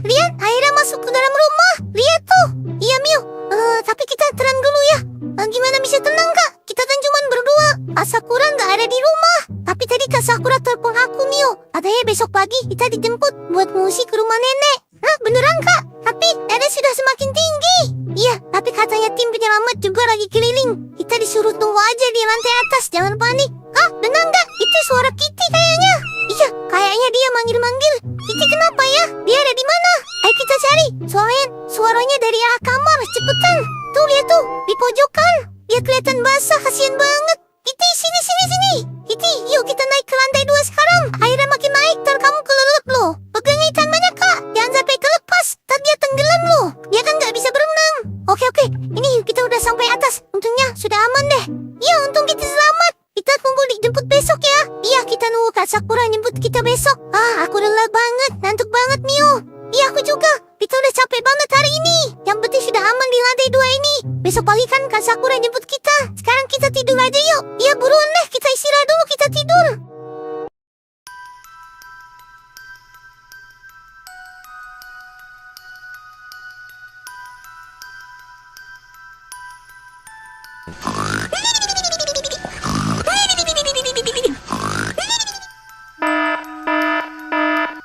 lihat, akhirnya masuk ke dalam rumah. Lihat tuh. Iya, Mio. Tapi kita tenang dulu ya. Gimana bisa tenang, Kak? Kita kan cuma berdua. Kak Sakura nggak ada di rumah. Tapi tadi Kak Sakura telepon aku, Mio. Katanya besok pagi kita dijemput buat ngungsi ke rumah nenek. Hah, beneran, Kak? Tapi Dede sudah semakin tinggi. Iya, tapi katanya tim penyelamat juga lagi keliling. Kita disuruh tunggu aja di lantai atas, jangan panik. Hah, benar nggak? Itu suara Kitty kayaknya. Iya, kayaknya dia manggil-manggil. Kitty kenapa ya? Dia ada di mana? Ayo kita cari. Suaranya dari arah kamar, cepetan. Tuh, lihat tuh, di pojokan. Dia kelihatan basah, kasihan banget. Kitty, sini. Kitty, yuk kita naik ke lantai 2 sekarang. Airnya makin naik, ntar kamu kelelep loh. Pegangin tangannya, Kak. Jangan sampai kelepas, ntar dia tenggelam loh. Dia kan nggak bisa berenang. Oke. Ini kita udah sampai atas. Untungnya sudah aman deh. Iya, untung kita selamat. Kita tunggu dijemput besok ya. Iya, kita nunggu Kak Sakura jemput kita besok. Aku lelah banget, ngantuk banget, Mio. Iya, aku juga. Kita udah capek banget hari ini. Yang penting sudah aman di lantai 2 ini. Besok pagi kan Kak Sakura jemput kita. Sekarang kita tidur aja yuk. Iya, buruan deh. Kita istirahat dulu, kita tidur.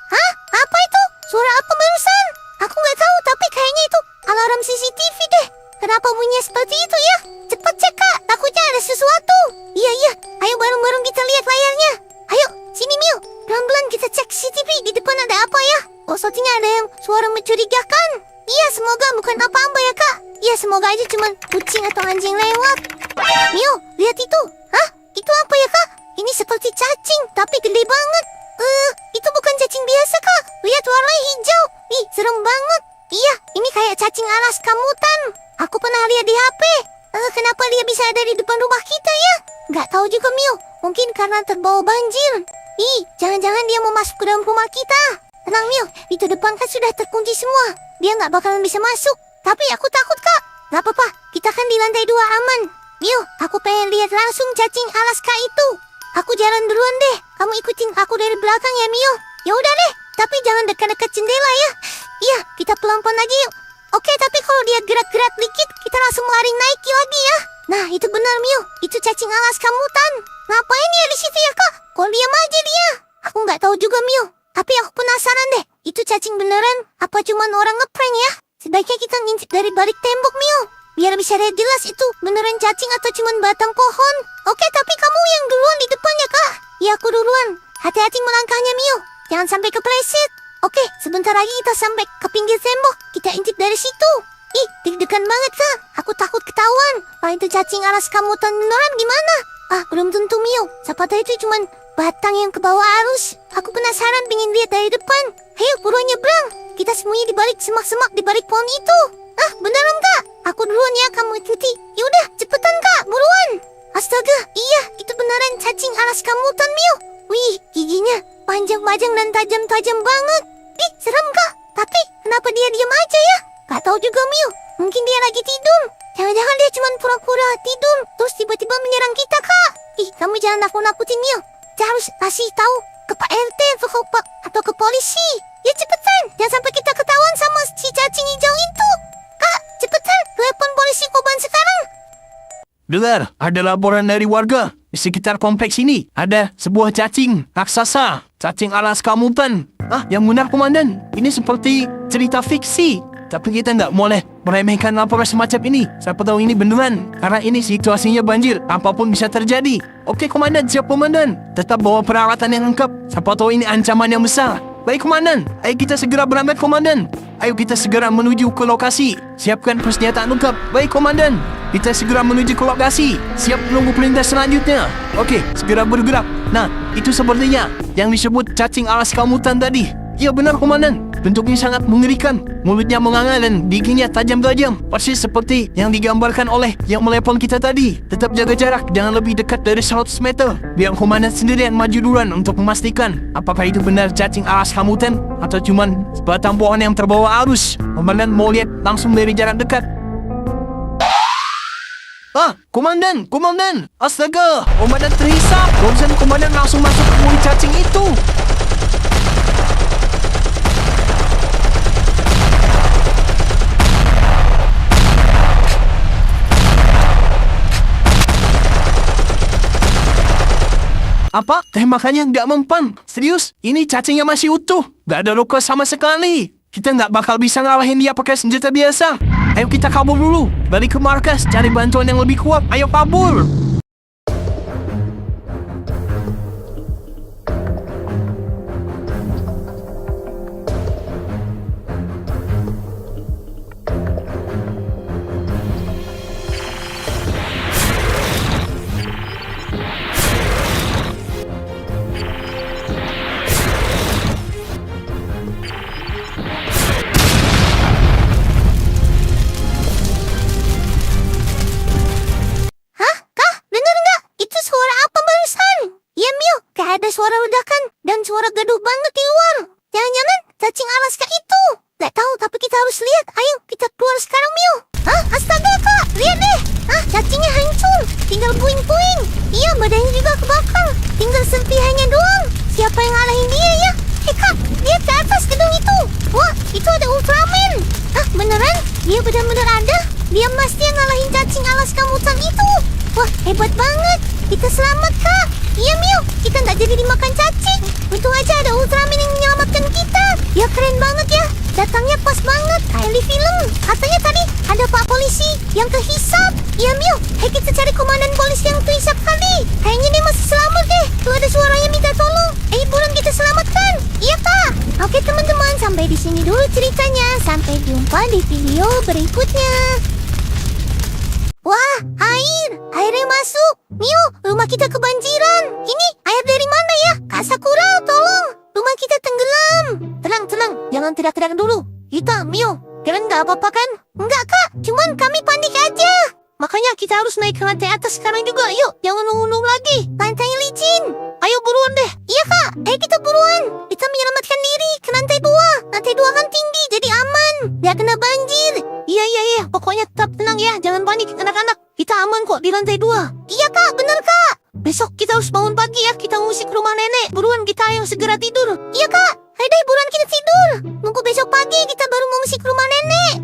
Hah? Apa itu? Suara apa barusan? Aku nggak tahu, tapi kayaknya itu alarm CCTV deh. Kenapa bunyinya seperti itu ya? Cepat cek, Kak. Takutnya ada sesuatu. Iya. Ayo bareng-bareng kita lihat layarnya. Ayo, sini Mio. Pelan-pelan kita cek CCTV. Di depan ada apa ya? Oh, sepertinya ada yang suara mencurigakan. Iya, semoga bukan apa-apa ya, Kak. Iya, semoga aja cuman kucing atau anjing lewat. Mio, lihat itu. Hah? Itu apa ya, Kak? Ini seperti cacing, tapi gede banget. Itu bukan cacing biasa, Kak. Lihat warnanya hijau. Ih, serem banget. Iya, ini kayak cacing alas kamutan. Aku pernah lihat di HP. Kenapa dia bisa ada di depan rumah kita ya? Nggak tahu juga, Mio. Mungkin karena terbawa banjir. Ih, jangan-jangan dia mau masuk ke dalam rumah kita. Tenang, Mio. Itu depan kan sudah terkunci semua. Dia nggak bakalan bisa masuk. Tapi aku takut, Kak. Nggak apa-apa. Kita kan di lantai 2 aman. Mio, aku pengen lihat langsung cacing Alaska itu. Aku jalan duluan deh. Kamu ikutin aku dari belakang ya, Mio. Ya udah deh. Tapi jangan dekat-dekat jendela ya. Iya, kita pelan-pelan aja yuk. Oke, tapi kalau dia gerak-gerak dikit, kita langsung lari naik lagi ya. Nah, itu benar, Mio. Itu cacing Alaska mutan. Ngapain dia di situ ya, Kak? Kok diam aja dia? Aku nggak tahu juga, Mio. Tapi aku penasaran deh. Itu cacing beneran? Apa cuman orang ngeprank ya? Sebaiknya kita ngintip dari balik tembok, Mio. Biar bisa lihat jelas itu beneran cacing atau cuman batang pohon. Oke, tapi kamu yang duluan di depan ya, Kak? Iya, aku duluan. Hati-hati melangkahnya, Mio. Jangan sampai kepleset. Oke, sebentar lagi kita sampai ke pinggir tembok. Kita intip dari situ. Ih, deg-degan banget, Kak. Aku takut ketahuan. Kalau itu cacing alas kamutan beneran gimana? Belum tentu, Mio. Siapa tahu itu cuman batang yang ke bawah arus. Aku penasaran pengen lihat dari depan. Ayo, buruan nyebrang. Kita sembunyi di balik semak-semak di balik pohon itu. Beneran, Kak? Aku duluan ya, kamu ikuti. Yaudah, cepetan, Kak. Buruan. Astaga, iya, itu beneran cacing alas kamutan, Mio. Wih, giginya panjang-panjang dan tajam-tajam banget. Ih, serem, Kak. Tapi kenapa dia diam aja ya? Gak tahu juga, Mio. Mungkin dia lagi tidur. Jangan-jangan dia cuma pura-pura tidur terus tiba-tiba menyerang kita, Kak. Ih, kamu jangan nakut-nakutin, Mio. Kita harus kasih tahu ke Pak RT atau ke polisi. Ya cepetan, jangan sampai kita ketahuan sama si cacing hijau itu. Kak, cepetan, telepon polisi Koban sekarang. Dengar, ada laporan dari warga. Di sekitar kompleks ini ada sebuah cacing raksasa, cacing alas kamutan. Yang benar, Komandan. Ini seperti cerita fiksi. Tapi kita nggak boleh meremehkan laporan semacam ini. Siapa tahu ini beneran. Karena ini situasinya banjir. Apapun bisa terjadi. Oke, Komandan. Siap, Komandan. Tetap bawa peralatan yang lengkap. Siapa tahu ini ancaman yang besar. Baik, Komandan. Ayo kita segera berangkat, Komandan. Ayo kita segera menuju ke lokasi. Siapkan persenjataan lengkap. Baik, Komandan. Kita segera menuju ke lokasi. Siap menunggu perintah selanjutnya. Oke, segera bergerak. Nah, itu sepertinya yang disebut cacing alas kamutan tadi. Ya benar, Komandan. Bentuknya sangat mengerikan. Mulutnya menganga dan giginya tajam-tajam. Persis seperti yang digambarkan oleh yang melepon kita tadi. Tetap jaga jarak, jangan lebih dekat dari 100 meter. Biar Komandan sendirian maju duluan untuk memastikan apakah itu benar cacing alas kamutan atau cuman sebatang pohon yang terbawa arus. Komandan mau lihat langsung dari jarak dekat. Komandan! Astaga, Komandan terhisap. Barusan Komandan langsung masuk ke mulut cacing itu. Apa? Tembakannya nggak mempan. Serius? Ini cacingnya masih utuh. Nggak ada luka sama sekali. Kita nggak bakal bisa ngalahin dia pakai senjata biasa. Ayo kita kabur dulu. Balik ke markas, cari bantuan yang lebih kuat. Ayo kabur. Ada suara ledakan dan suara gaduh banget di luar. Jangan-jangan cacing Alaska itu. Gak tahu, tapi kita harus lihat. Ayo, kita keluar sekarang, Mio. Hah? Astaga, Kak. Lihat deh. Cacingnya hancur. Tinggal puing-puing. Iya, badannya juga kebakar. Tinggal serpihannya doang. Siapa yang ngalahin dia ya? Hei, Kak. Lihat ke atas gedung itu. Wah, itu ada Ultraman. Beneran? Dia benar-benar ada? Dia pasti yang ngalahin cacing Alaska mutan itu. Wah, hebat banget. Kita selamat, Kak. Iya, Mio, kita nggak jadi dimakan cacing. Untung aja ada Ultraman yang menyelamatkan kita. Ya keren banget ya. Datangnya pas banget, kayak di film. Katanya tadi ada Pak Polisi yang kehisap. Iya, Mio, kita cari komandan polisi yang kehisap tadi. Kayaknya dia masih selamat deh. Tuh ada suaranya minta tolong. Buruan kita selamatkan. Iya, Kak. Oke, teman-teman, sampai di sini dulu ceritanya. Sampai jumpa di video berikutnya. Wah, airnya masuk. Mio, rumah kita kebanjiran. Ini air dari mana ya? Kak Sakura, tolong. Rumah kita tenggelam. Tenang, jangan teriak-teriak dulu. Kita, Mio, kalian nggak apa-apa kan? Enggak, Kak, cuman kami panik aja. Makanya kita harus naik ke lantai atas sekarang juga. Yuk, jangan nunggu lagi. Lantainya licin. Ayo buruan deh. Iya, Kak, ayo kita buruan. Kita menyelamatkan diri ke lantai 2. Lantai 2 kan tinggi, jadi aman. Nggak kena banjir. Iya. Pokoknya tetap tenang ya. Jangan panik, anak-anak. Kita aman kok di lantai 2. Iya, Kak. Bener, Kak. Besok kita harus bangun pagi ya. Kita ngusik rumah nenek. Buruan kita ayo segera tidur. Iya, Kak. Ayo deh, buruan kita tidur. Nunggu besok pagi kita baru mengusik rumah nenek.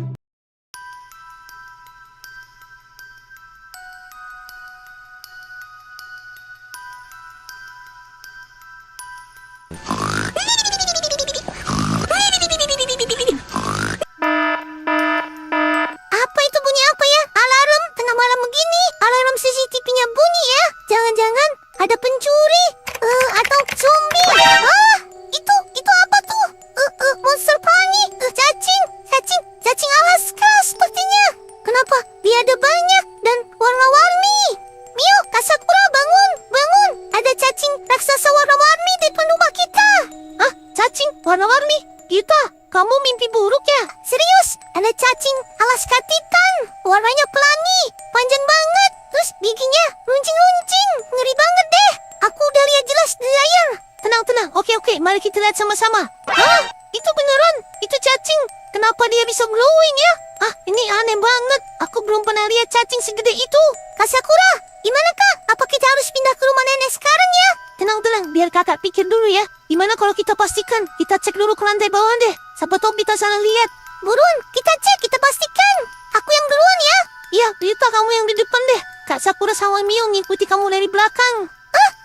CCTV-nya bunyi ya. Jangan-jangan ada pencuri atau zombie. Itu apa tuh? Monster pelangi, cacing Alaska sepertinya. Kenapa dia ada banyak dan warna-warni? Mio, Kak Sakura, bangun. Ada cacing raksasa warna-warni di depan rumah kita. Cacing warna-warni? Kita, kamu mimpi buruk ya? Serius, ada cacing Alaska Titan. Warnanya pelangi, panjang banget. Terus giginya runcing-runcing. Ngeri banget deh. Aku udah lihat jelas di layar. Tenang. Oke. Mari kita lihat sama-sama. Itu beneran. Itu cacing. Kenapa dia bisa glowing ya? Ini aneh banget. Aku belum pernah lihat cacing segede itu. Kak Sakura, gimana, Kak? Apa kita harus pindah ke rumah nenek sekarang ya? Tenang. Biar kakak pikir dulu ya. Gimana kalau kita pastikan? Kita cek dulu ke lantai bawah deh. Siapa tahu kita salah lihat. Buruan, kita cek, kita pastikan. Aku yang duluan ya. Iya, Rita kamu yang di depan deh. Kak Sakura sama Mio ngikuti kamu dari belakang.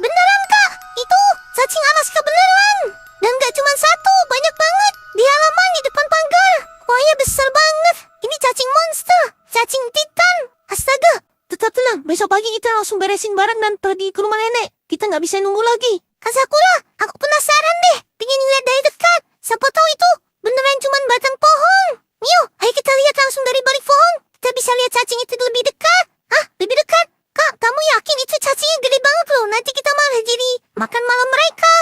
Beneran, Kak. Itu cacing Alaska beneran. Dan gak cuma satu, banyak banget. Di halaman, di depan pagar. Pokoknya besar banget. Ini cacing monster, cacing Titan. Astaga. Tetap tenang, besok pagi kita langsung beresin barang dan pergi ke rumah nenek. Kita gak bisa nunggu lagi. Kak Sakura, aku penasaran deh. Pengen lihat dari dekat. Siapa tahu itu beneran cuma batang pohon. Mio, ayo kita lihat langsung dari balik pohon. Kita bisa lihat cacing itu lebih dekat. Lebih dekat? Kak, kamu yakin itu cacingnya gede banget loh. Nanti kita malah jadi makan malam mereka.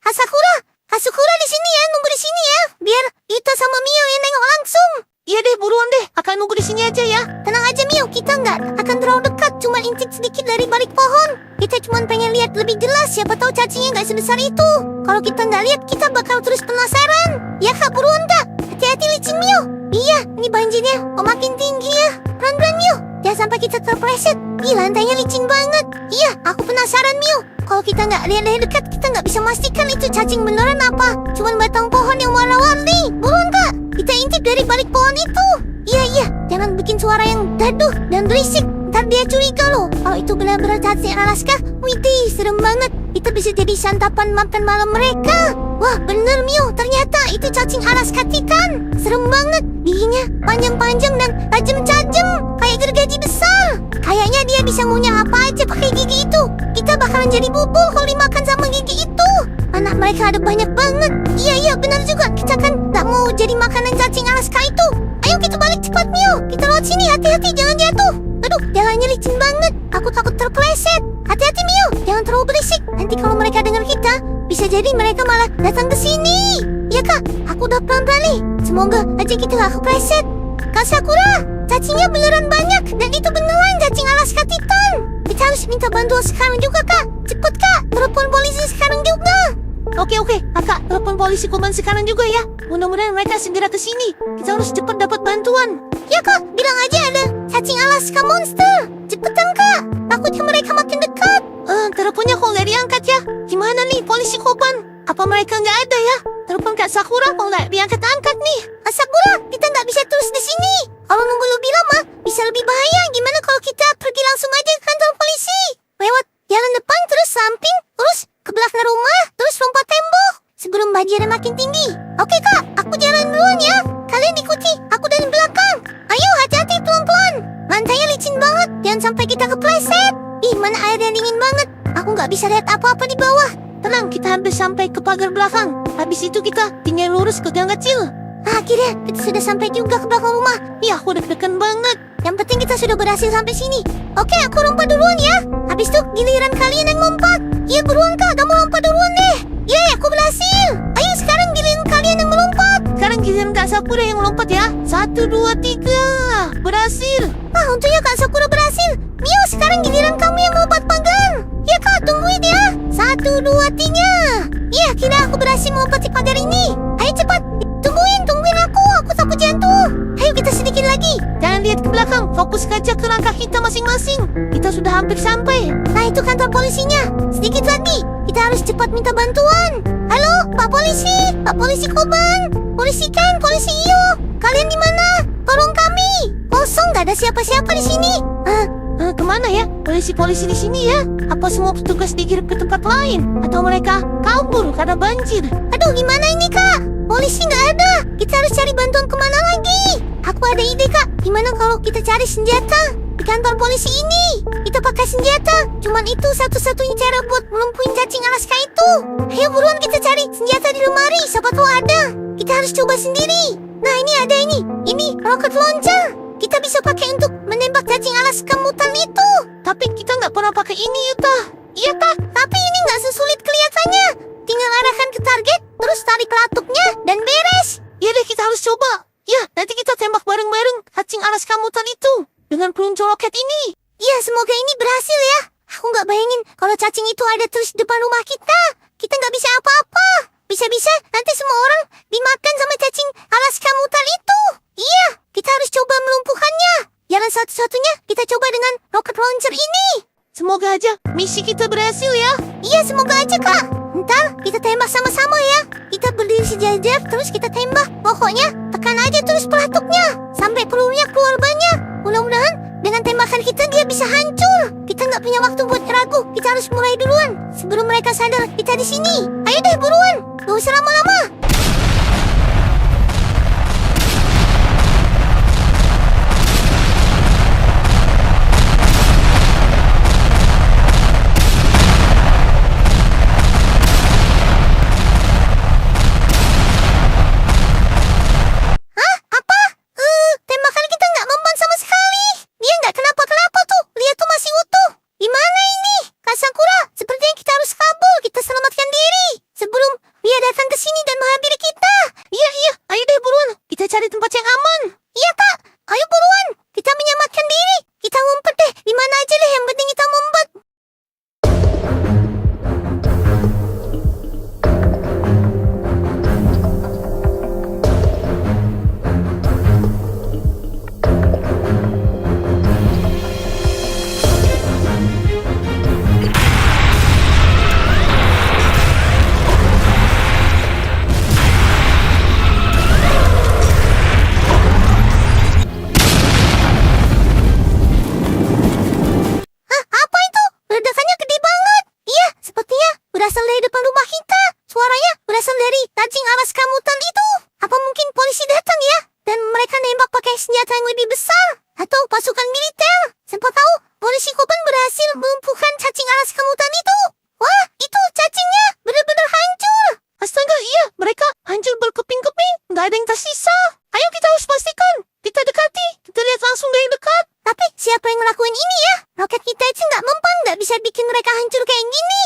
Kak Sakura di sini ya, nunggu di sini ya. Biar Ita sama Mio yang nengok langsung. Iya deh, buruan deh. Akan nunggu di sini aja ya. Tenang aja Mio, kita nggak akan terlalu dekat. Cuma intip sedikit dari balik pohon. Kita cuma pengen lihat lebih jelas. Siapa tahu cacingnya nggak sebesar itu. Kalau kita nggak lihat, kita bakal terus penasaran. Ya Kak, buruan Kak. Hati-hati licin Mio. Iya, ini banjirnya makin tinggi ya. Pelan-pelan Mio. Jangan sampai kita terpleset. Lantainya licin banget. Iya, aku penasaran Mio. Kalau kita nggak lihat dari dekat, kita nggak bisa memastikan itu cacing beneran apa. Cuman batang pohon yang warna-warni. Buruan Kak, kita intip dari balik pohon itu. Iya, jangan bikin suara yang gaduh dan berisik. Ntar dia curiga loh. Kalau itu benar-benar cacing Alaska, widih, serem banget. Kita kita bisa jadi santapan makan malam mereka. Wah, bener Mio, ternyata itu cacing alas katitan. Serem banget, giginya panjang-panjang dan tajam-tajam kayak gergaji besar. Kayaknya dia bisa ngunyah apa aja pakai gigi itu. Kita bakalan jadi bubur kalau dimakan sama gigi itu. Anak mereka ada banyak banget. Iya, benar juga. Kita kan gak mau jadi makanan cacing Alaska itu. Ayo kita balik cepat Mio. Kita lewat sini, hati-hati jangan jatuh. Aduh, jalannya licin banget. Aku takut terpeleset. Hati-hati Mio, jangan terlalu berisik. Nanti kalau mereka dengar kita, bisa jadi mereka malah datang ke sini. Iya Kak, aku udah pelan-pelan nih. Semoga aja kita gak kepleset. Kak Sakura, cacingnya beneran banyak. Dan itu beneran cacing Alaska Titan. Kita harus minta bantuan sekarang juga Kak. Cepet Kak, telepon polisi sekarang juga. Oke, Kakak, telepon polisi Koban sekarang juga ya. Mudah-mudahan mereka segera ke sini. Kita harus cepat dapat bantuan. Ya Kak, bilang aja ada cacing Alaska monster. Cepetan Kak, takutnya mereka makin dekat. Teleponnya kok nggak diangkat ya? Gimana nih polisi Koban? Apa mereka nggak ada ya? Telepon Kak Sakura kok nggak diangkat-angkat nih? Kak Sakura, kita nggak bisa terus di sini. Kalau nunggu lebih lama, bisa lebih bahaya. Gimana kalau kita pergi langsung aja ke kantor polisi? Lewat jalan depan, terus samping, terus ke belakang rumah, terus lompat tembok sebelum banjirnya makin tinggi. Oke Kak, aku jalan duluan ya. Kalian ikuti aku dari belakang. Ayo hati-hati pelan-pelan. Lantainya licin banget, jangan sampai kita kepleset. Ih, mana airnya dingin banget. Aku nggak bisa lihat apa-apa di bawah. Tenang, kita hampir sampai ke pagar belakang. Habis itu kita tinggal lurus ke gang kecil. Akhirnya kita sudah sampai juga ke belakang rumah. Iya, aku deg-degan banget. Yang penting kita sudah berhasil sampai sini. Oke, aku lompat duluan ya. Habis itu giliran kalian yang lompat. Iya, buruan Kak, kamu lompat duluan deh. Iya, aku berhasil. Ayo sekarang giliran kalian yang melompat. Sekarang giliran Kak Sakura yang melompat ya. 1, 2, 3. Berhasil. Wah, untungnya Kak Sakura berhasil. Mio, sekarang giliran kamu yang melompat pagar. Iya Kak, tungguin ya. 1, 2, 3. Iya, kira aku berhasil melompat di pagar ini. Ayo cepat. Tungguin aku takut jatuh. Ayo kita sedikit lagi. Jangan lihat ke belakang, fokus saja ke langkah kita masing-masing. Kita sudah hampir sampai. Nah, itu kantor polisinya. Sedikit lagi, kita harus cepat minta bantuan. Halo, Pak Polisi Koban. Polisi Ken, Polisi Iyo. Kalian di mana? Tolong kami. Kosong, gak ada siapa-siapa di sini. Kemana ya? Polisi di sini ya? Apa semua petugas dikirim ke tempat lain? Atau mereka kabur karena banjir? Aduh, gimana ini Kak? Polisi nggak ada. Kita harus cari bantuan kemana lagi? Aku ada ide Kak. Gimana kalau kita cari senjata di kantor polisi ini? Kita pakai senjata. Cuman itu satu-satunya cara buat melumpuhin cacing Alaska itu. Ayo buruan kita cari senjata di lemari. Siapa tahu ada. Kita harus coba sendiri. Nah, ini ada ini. Ini roket launcher. Kita bisa pakai untuk menembak cacing Alaska mutan itu. Tapi kita nggak pernah pakai ini, Yuta. Iya, Kak. Tapi ini nggak sesulit kelihatannya. Tinggal arahkan ke target, terus tarik pelatuknya, dan beres. Iya deh, kita harus coba. Ya, nanti kita tembak bareng-bareng cacing Alaska mutan itu dengan peluncur roket ini. Iya, semoga ini berhasil ya. Aku nggak bayangin kalau cacing itu ada terus di depan rumah kita. Kita nggak bisa apa-apa. Bisa-bisa nanti semua orang dimakan sama cacing Alaska mutan itu. Iya, kita harus coba melumpuhkannya. Jalan satu-satunya kita coba dengan rocket launcher ini. Semoga aja misi kita berhasil ya. Iya, semoga aja Kak. Ntar kita tembak sama-sama ya. Kita berdiri sejajar terus kita tembak. Pokoknya tekan aja terus pelatuknya sampai pelurunya keluar banyak. Mudah-mudahan dengan tembakan kita dia bisa hancur. Kita nggak punya waktu buat ragu. Kita harus mulai duluan sebelum mereka sadar kita di sini. Ayo deh buruan. Gak usah lama-lama. Dia datang ke sini dan menghabiskan polisi datang ya. Dan mereka nembak pakai senjata yang lebih besar. Atau pasukan militer. Siapa tahu polisi Koban berhasil melumpuhkan cacing alas kemutan itu. Wah, itu cacingnya benar-benar hancur. Astaga, iya, mereka hancur berkeping-keping. Nggak ada yang tersisa. Ayo kita harus pastikan. Kita dekati. Kita lihat langsung dari dekat. Tapi siapa yang ngelakuin ini ya? Roket kita itu nggak mempan, nggak bisa bikin mereka hancur kayak gini.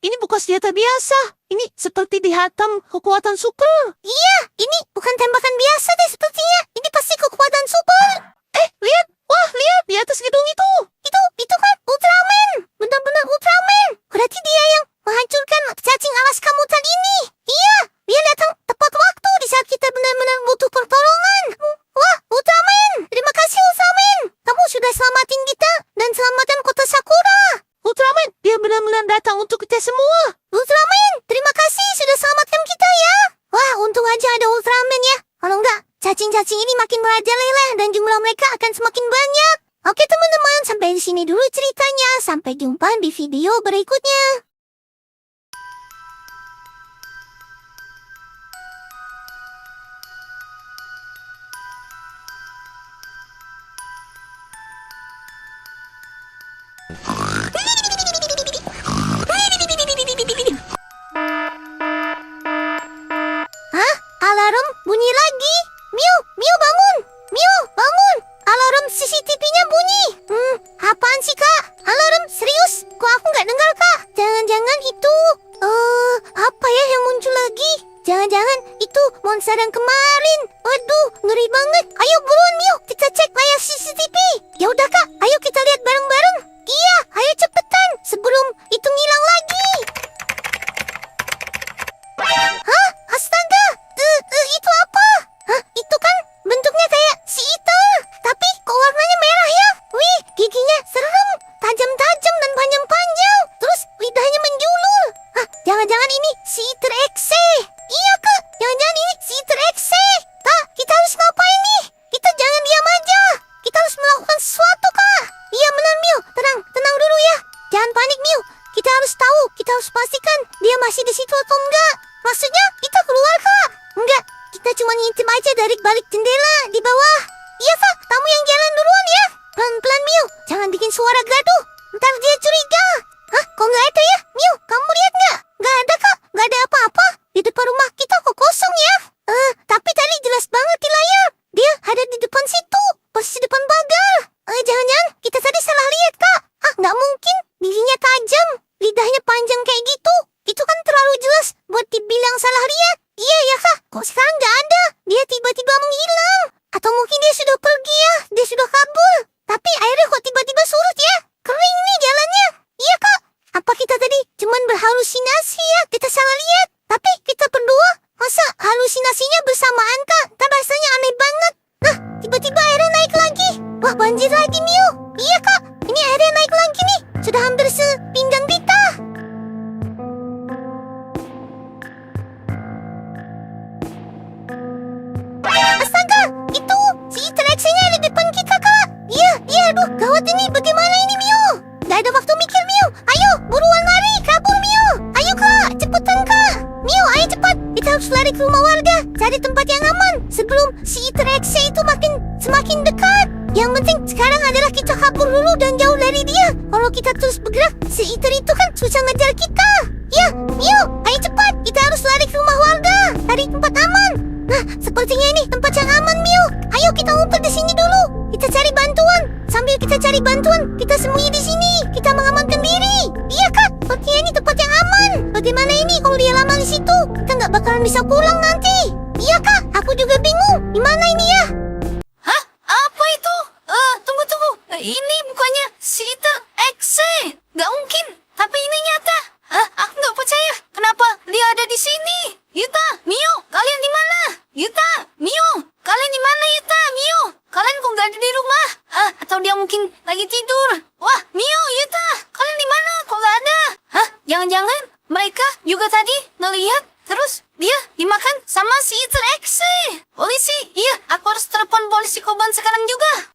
Ini bukan senjata biasa. Ini seperti dihantam kekuatan super. Iya, ini bukan tembakan biasa deh sepertinya. Ini pasti kekuatan super. Lihat. Wah, lihat di atas gedung itu. Itu kan Ultraman. Benar-benar Ultraman. Berarti dia yang menghancurkan cacing alas kamutan ini. Iya, dia datang tepat waktu di saat kita benar-benar butuh pertolongan. Wah, Ultraman. Terima kasih, Ultraman. Kamu sudah selamatin kita dan selamatkan kota Sakura. Ultraman, dia benar-benar datang untuk kita semua. Ultraman, terima kasih sudah selamatkan kita ya. Wah, untung aja ada Ultraman ya. Kalau enggak, cacing-cacing ini makin merajalela dan jumlah mereka akan semakin banyak. Oke teman-teman, sampai di sini dulu ceritanya. Sampai jumpa di video berikutnya. Hah? Alarm bunyi lagi. Miu bangun. Miu bangun. Alarm CCTV-nya bunyi. Apaan sih kak? Alarm serius? Kok aku nggak dengar kak? Jangan-jangan itu apa ya yang muncul lagi? Jangan-jangan itu monster yang kemarin. Waduh, ngeri banget. Ayo buruan Miu, kita cek layar CCTV. Ya udah kak, ayo kita lihat bareng-bareng. Iya, ayo cepetan sebelum itu ngilang lagi. Hah? Astaga! Itu apa? Hah? Itu kan bentuknya kayak si Iter. Tapi kok warnanya merah ya? Wih, giginya serem. Tajam-tajam dan panjang-panjang. Terus lidahnya menjulur. Hah? Jangan-jangan ini si Iter Exe. Iya kak, jangan-jangan ini si Iter Exe. Kak, kita harus ngapain nih? Kita jangan diam aja. Kita harus melakukan sesuatu kak. Iya benar Miu, tenang dulu ya. Jangan panik Miu. Kita harus tahu, kita harus pastikan dia masih di situ atau enggak. Maksudnya kita keluar kak? Enggak, kita cuma ngintip aja dari balik jendela di bawah. Iya kak, kamu yang jalan duluan ya. Pelan-pelan Miu, jangan bikin suara gaduh. Ntar dia curiga. Hah, kok nggak ada ya? Miu, kamu lihat nggak? Nggak ada kak, nggak ada apa-apa. Di depan rumah kita kok kosong ya? Tapi tadi jelas banget di layar. Dia ada di depan situ, persis di depan pagar. Jangan-jangan kita tadi salah lihat kak. Ah, nggak mungkin. Giginya tajam, lidahnya panjang kayak gitu. Itu kan terlalu jelas buat dibilang salah lihat. Iya ya kak, kok sekarang nggak ada? Dia tiba-tiba menghilang. Atau mungkin dia sudah pergi ya, dia sudah kabur. Tapi airnya kok tiba-tiba surut ya? Kering nih jalannya. Iya kak, apa kita tadi cuman berhalusinasi ya? Kita salah lihat. Tapi kita berdua, masa halusinasinya bersamaan kak? Kan rasanya aneh banget. Nah, tiba-tiba airnya naik lagi. Wah, banjir lagi Miu. Iya kak, ini airnya naik lagi nih. Sudah hampir sepinggang kita. Astaga, itu si Iterexe-nya ada di depan kita kak. Iya, aduh, gawat ini. Bagaimana ini Miu? Gak ada waktu mikir Miu. Ayo, buruan lari, kabur Miu. Ayo kak, cepetan kak. Miu, ayo cepat. Kita harus lari ke rumah warga, cari tempat yang aman sebelum si Iterexe itu semakin dekat. Yang penting sekarang adalah kita kabur dulu dan jauh dari dia. Kalau kita terus bergerak, si Iter itu kan susah ngejar kita. Ya, Miu, ayo cepat. Kita harus lari ke rumah warga, cari tempat aman. Nah, sepertinya ini tempat yang aman, Miu. Ayo kita ngumpet di sini dulu. Kita cari bantuan. Sambil kita cari bantuan, kita sembunyi di sini. Kita mengamankan diri. Iya kak, sepertinya ini tempat yang aman. Bagaimana ini kalau dia lama di situ? Kita nggak bakalan bisa pulang nanti. Iya kak, aku juga bingung. Gimana ini ya? Hah? Apa itu? Tunggu. Ini bukannya si Iterexe. Gak mungkin. Tapi ini nyata. Aku nggak percaya. Kenapa dia ada di sini? Yuta, Miu, kalian di mana? Yuta, Miu, kalian di mana Yuta, Miu? Kalian kok nggak ada di rumah? Atau dia mungkin lagi tidur? Wah, Miu, Yuta, kalian di mana? Kok nggak ada? Hah? Jangan-jangan mereka juga tadi ngelihat terus dia dimakan sama si Iterexe. Polisi, iya, aku harus telepon polisi Koban sekarang juga.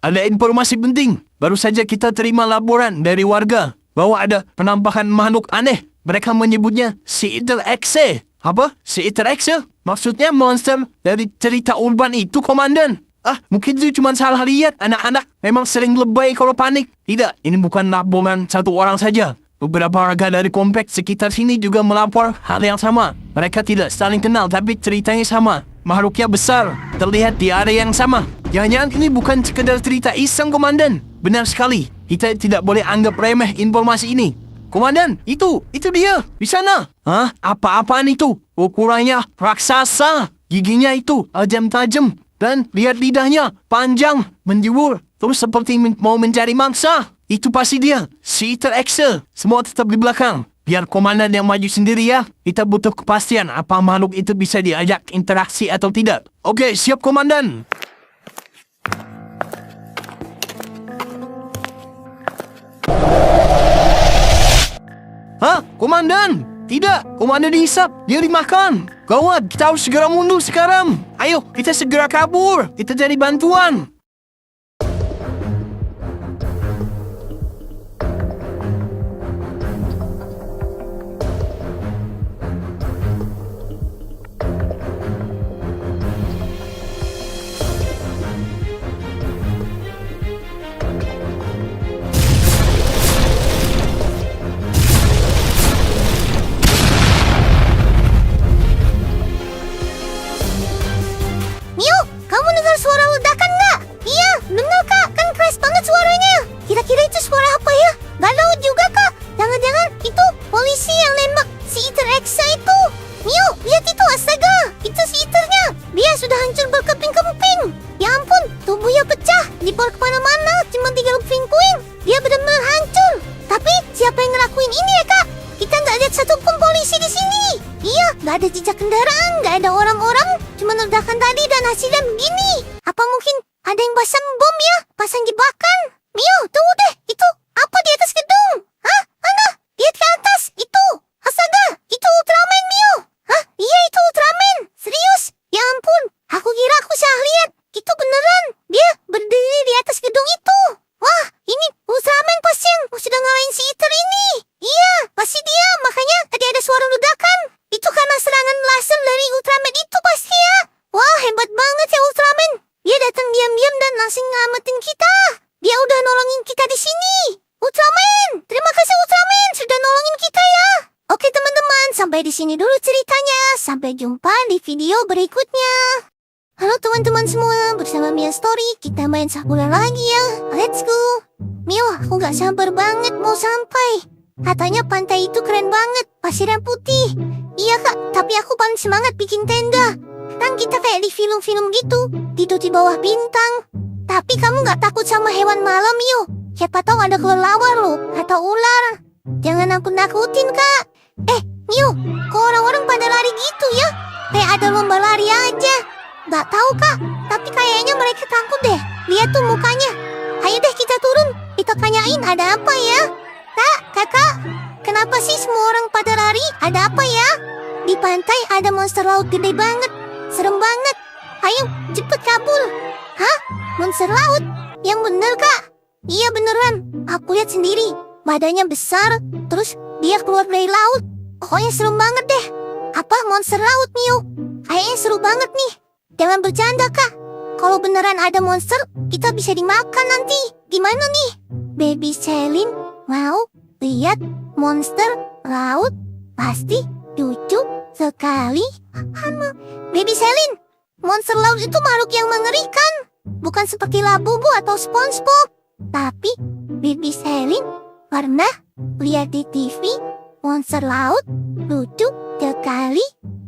Ada informasi penting. Baru saja kita terima laporan dari warga. bahwa ada penambahan makhluk aneh. Mereka menyebutnya Seeker X. Apa? Seeker X? Maksudnya monster dari cerita urban itu, Komandan. Mungkin itu cuma salah lihat. Anak-anak memang sering lebay kalau panik. Tidak, ini bukan laporan satu orang saja. Beberapa warga dari kompleks sekitar sini juga melapor hal yang sama. Mereka tidak saling kenal tapi ceritanya sama. Makhluknya besar, terlihat di area yang sama. Jangan-jangan ini bukan sekedar cerita iseng, Komandan. Benar sekali, kita tidak boleh anggap remeh informasi ini. Komandan, itu dia, di sana. Apa-apaan itu? Ukurannya raksasa. Giginya itu tajam-tajam. Dan lihat lidahnya, panjang, menjulur. Terus seperti mau mencari mangsa. Itu pasti dia, Seeker X. Semua tetap di belakang. Biar komandan yang maju sendiri ya. Kita butuh kepastian apa makhluk itu bisa diajak interaksi atau tidak. Oke, siap komandan. Komandan? Tidak, komandan dihisap. Dia dimakan. Gawat, kita harus segera mundur sekarang. Ayo, kita segera kabur. Kita cari bantuan. Mio, kamu dengar suara ledakan nggak? Iya, dengar kak, kan keras banget suaranya. Kira-kira itu suara apa ya? Galau juga kak. Jangan-jangan itu polisi yang nembak Seeker X itu. Mio, lihat itu, astaga. Itu Seekernya. Dia sudah hancur berkeping-keping. Ya ampun, tubuhnya pecah. Dibor kemana-mana, cuma tinggal puing-puing. Dia benar-benar hancur. Tapi siapa yang ngelakuin ini ya kak? Kita nggak lihat satupun polisi di sini. Iya, nggak ada jejak kendaraan, nggak ada orang-orang. Cuma ledakan tadi dan hasilnya begini. Apa mungkin ada yang pasang bom ya? Pasang jebakan? Mio, tunggu deh. Itu apa di atas gedung? Mana? Lihat ke atas. Itu. Astaga, itu Ultraman, Mio. Iya, itu Ultraman. Serius? Ya ampun, aku kira aku salah lihat. Itu beneran. Dia berdiri di atas gedung itu. Wah, ini Ultraman pasti yang sudah ngalahin Seeker ini. Iya, pasti dia. Makanya tadi ada suara ledakan. Itu karena serangan laser dari Ultraman itu pasti ya. Wah, hebat banget ya Ultraman. Dia datang diam-diam dan langsung ngamatin kita. Dia udah nolongin kita di sini. Ultraman, terima kasih Ultraman sudah nolongin kita ya. Oke teman-teman, sampai di sini dulu ceritanya. Sampai jumpa di video berikutnya. Halo teman-teman semua, bersama Mia Story, kita main Sakura lagi ya. Let's go. Mio, aku gak sabar banget mau sampai. Katanya pantai itu keren banget, pasirnya putih. Iya kak, tapi aku paling semangat bikin tenda. Kan kita kayak di film-film gitu, tidur di bawah bintang. Tapi kamu gak takut sama hewan malam, Mio? Siapa tahu ada kelelawar loh, atau ular. Jangan aku nakutin kak. Mio, kok orang-orang pada lari gitu ya? Kayak ada lomba lari aja. Gak tahu kak, tapi kayaknya mereka takut deh. Lihat tuh mukanya. Ayo deh kita turun, kita tanyain ada apa ya. Kak, kakak, kenapa sih semua orang pada lari? Ada apa ya? Di pantai ada monster laut gede banget. Serem banget. Ayo, cepet kabur. Monster laut? Yang bener kak? Iya beneran, aku lihat sendiri. Badannya besar, terus dia keluar dari laut. Pokoknya serem banget deh. Apa monster laut, Mio? Kayaknya seru banget nih. Jangan bercanda kak. Kalau beneran ada monster, kita bisa dimakan nanti. Gimana nih? Baby Celine mau lihat monster laut? Pasti lucu sekali. Baby Celine, monster laut itu makhluk yang mengerikan. Bukan seperti Labubu atau SpongeBob. Tapi Baby Celine pernah lihat di TV monster laut lucu sekali.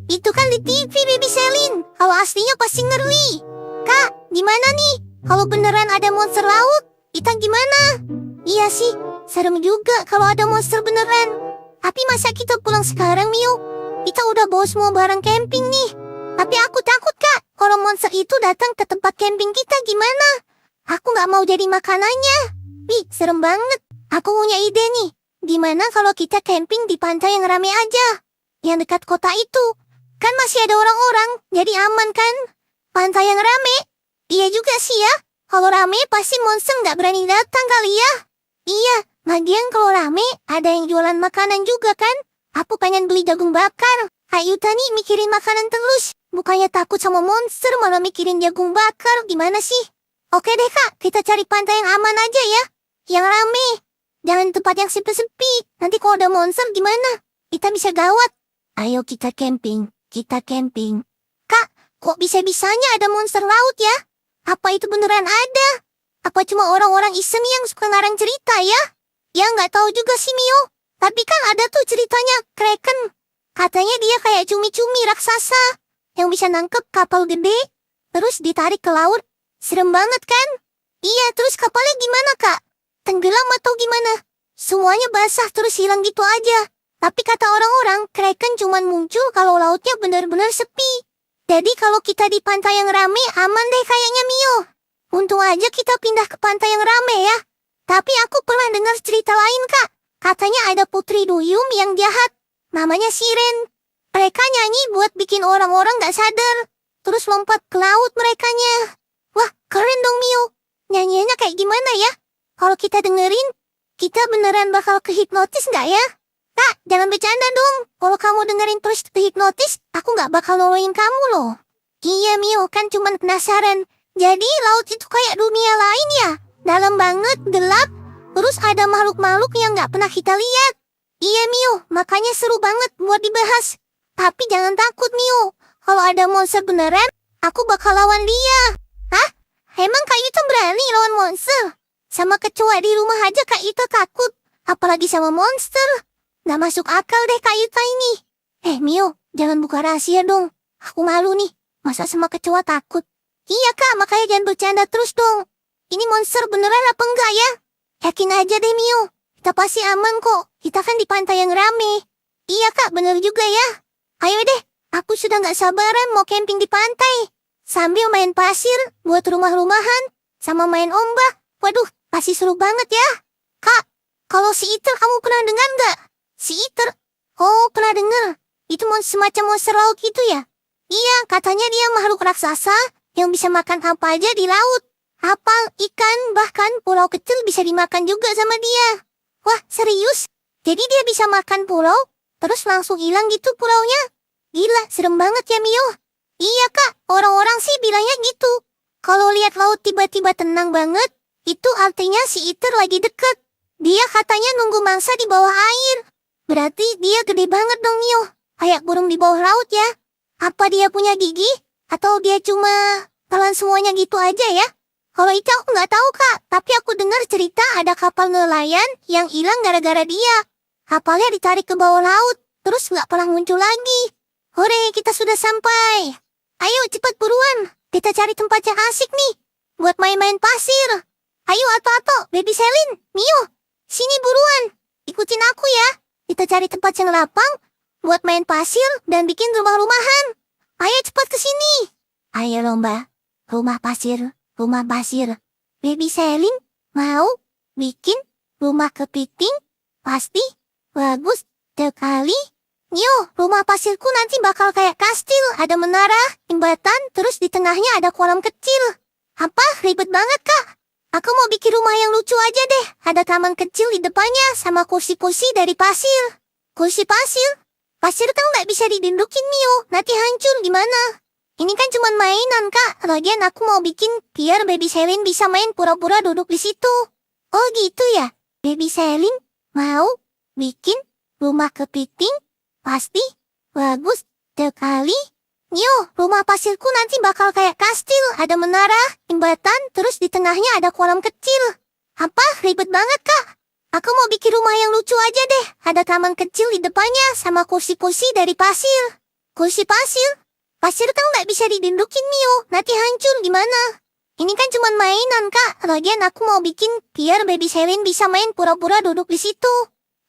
Itu kan di TV Baby Celine. Kalau aslinya pasti ngeri. Kak, gimana nih? Kalau beneran ada monster laut, kita gimana? Iya sih, serem juga kalau ada monster beneran. Tapi masa kita pulang sekarang, Mio? Kita udah bawa semua barang camping nih. Tapi aku takut, Kak. Kalau monster itu datang ke tempat camping kita gimana? Aku gak mau jadi makanannya. Wih, serem banget. Aku punya ide nih. Gimana kalau kita camping di pantai yang rame aja? Yang dekat kota itu. Kan masih ada orang-orang, jadi aman kan? Pantai yang rame? Iya juga sih ya. Kalau rame pasti monster gak berani datang kali ya. Iya, Lagian kalau rame, ada yang jualan makanan juga kan? Aku pengen beli jagung bakar. Ayu Tani mikirin makanan terus. Bukannya takut sama monster, malah mikirin jagung bakar. Gimana sih? Oke deh Kak, kita cari pantai yang aman aja ya. Yang rame. Jangan tempat yang sepi-sepi. Nanti kalau ada monster gimana? Kita bisa gawat. Ayo kita camping. Kita camping. Kak, kok bisa-bisanya ada monster laut ya? Apa itu beneran ada? Apa cuma orang-orang iseng yang suka ngarang cerita ya? Ya nggak tahu juga sih Mio. Tapi kan ada tuh ceritanya Kraken. Katanya dia kayak cumi-cumi raksasa yang bisa nangkep kapal gede, terus ditarik ke laut. Serem banget kan? Iya, terus kapalnya gimana Kak? Tenggelam atau gimana? Semuanya basah terus hilang gitu aja. Tapi kata orang-orang, Kraken cuman muncul kalau lautnya benar-benar sepi. Jadi kalau kita di pantai yang rame, aman deh kayaknya Mio. Untung aja kita pindah ke pantai yang rame ya. Tapi aku pernah dengar cerita lain Kak. Katanya ada putri duyung yang jahat. Namanya Siren. Mereka nyanyi buat bikin orang-orang gak sadar. Terus lompat ke laut merekanya. Wah, keren dong Mio. Nyanyiannya kayak gimana ya? Kalau kita dengerin, kita beneran bakal kehipnotis gak ya? Kak, jangan bercanda dong. Kalau kamu dengerin terus kehipnotis, aku gak bakal nolongin kamu loh. Iya Mio, kan cuman penasaran. Jadi laut itu kayak dunia lain ya? Dalam banget, gelap. Terus ada makhluk-makhluk yang gak pernah kita lihat. Iya Mio, makanya seru banget buat dibahas. Tapi jangan takut Mio. Kalau ada monster beneran, aku bakal lawan dia. Hah? Emang Kak Yuta berani lawan monster? Sama kecoa di rumah aja Kak Yuta takut. Apalagi sama monster. Gak masuk akal deh Kak Yuta ini. Mio, jangan buka rahasia dong. Aku malu nih. Masa sama kecoa takut? Iya Kak, makanya jangan bercanda terus dong. Ini monster beneran apa enggak ya? Yakin aja deh Mio. Kita pasti aman kok. Kita kan di pantai yang rame. Iya Kak, bener juga ya. Ayo deh, aku sudah gak sabaran mau camping di pantai. Sambil main pasir, buat rumah-rumahan, sama main ombak. Waduh, pasti seru banget ya. Kak, kalau si Iter kamu pernah dengar gak? Si Iter? Oh, pernah dengar. Itu semacam monster laut gitu ya? Iya, katanya dia makhluk raksasa yang bisa makan apa aja di laut. Apel, ikan, bahkan pulau kecil bisa dimakan juga sama dia. Wah, serius? Jadi dia bisa makan pulau, terus langsung hilang gitu pulaunya? Gila, serem banget ya Mio. Iya Kak, orang-orang sih bilangnya gitu. Kalau lihat laut tiba-tiba tenang banget, itu artinya si Iter lagi deket. Dia katanya nunggu mangsa di bawah air. Berarti dia gede banget dong Mio. Kayak burung di bawah laut ya. Apa dia punya gigi? Atau dia cuma telan semuanya gitu aja ya? Kalau itu aku nggak tahu Kak, tapi aku dengar cerita ada kapal nelayan yang hilang gara-gara dia. Kapalnya ditarik ke bawah laut, terus nggak pernah muncul lagi. Hore, kita sudah sampai. Ayo cepat buruan, kita cari tempat yang asik nih, buat main-main pasir. Ayo Ato-Ato, Baby Selin, Mio, sini buruan, ikutin aku ya. Kita cari tempat yang lapang, buat main pasir dan bikin rumah-rumahan. Ayo cepat ke sini. Ayo lomba, rumah pasir. Rumah pasir. Baby Selin mau bikin rumah kepiting? Pasti bagus sekali. Yo, rumah pasirku nanti bakal kayak kastil. Ada menara, jembatan, terus di tengahnya ada kolam kecil. Apa? Ribet banget Kak. Aku mau bikin rumah yang lucu aja deh. Ada taman kecil di depannya sama kursi-kursi dari pasir. Kursi pasir? Pasir kan nggak bisa didundukin Mio. Nanti hancur gimana? Ini kan cuma mainan Kak. Lagian aku mau bikin biar Baby Selin bisa main pura-pura duduk di situ. Oh gitu ya? Baby Selin mau bikin rumah kepiting? Pasti bagus sekali. Yo, rumah pasirku nanti bakal kayak kastil. Ada menara, jembatan, terus di tengahnya ada kolam kecil. Apa? Ribet banget Kak. Aku mau bikin rumah yang lucu aja deh. Ada taman kecil di depannya sama kursi-kursi dari pasir. Kursi pasir? Pasir kan nggak bisa didundukin Mio, nanti hancur gimana? Ini kan cuma mainan Kak, lagian aku mau bikin biar Baby Selin bisa main pura-pura duduk di situ.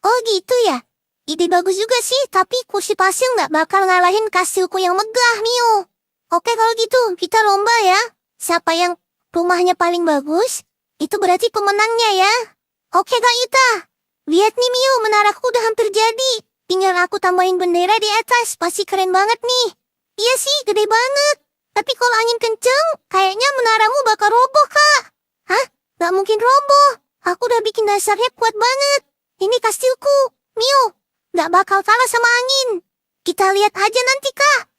Oh gitu ya? Ide bagus juga sih, tapi kursi pasir nggak bakal ngalahin kastilku yang megah Mio. Oke kalau gitu, kita lomba ya. Siapa yang rumahnya paling bagus, itu berarti pemenangnya ya. Oke Kak Yuta, lihat nih Mio, menaraku udah hampir jadi. Tinggal aku tambahin bendera di atas, pasti keren banget nih. Iya sih, gede banget. Tapi kalau angin kenceng, kayaknya menaramu bakal roboh, Kak. Hah? Gak mungkin roboh. Aku udah bikin dasarnya kuat banget. Ini kastilku. Mio, gak bakal kalah sama angin. Kita lihat aja nanti, Kak.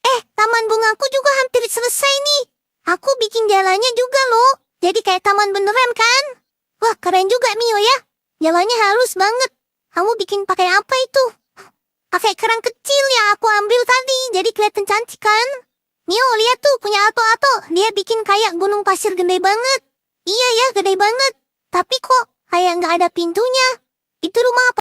Taman bungaku juga hampir selesai nih. Aku bikin jalannya juga loh. Jadi kayak taman beneran kan? Wah, keren juga Mio ya. Jalannya halus banget. Kamu bikin pakai apa itu? Pakai kerang kecil yang aku ambil tadi. Jadi kelihatan cantik kan? Mio, lihat tuh punya Ato-Ato. Dia bikin kayak gunung pasir gede banget. Iya ya, gede banget. Tapi kok kayak nggak ada pintunya. Itu rumah apa?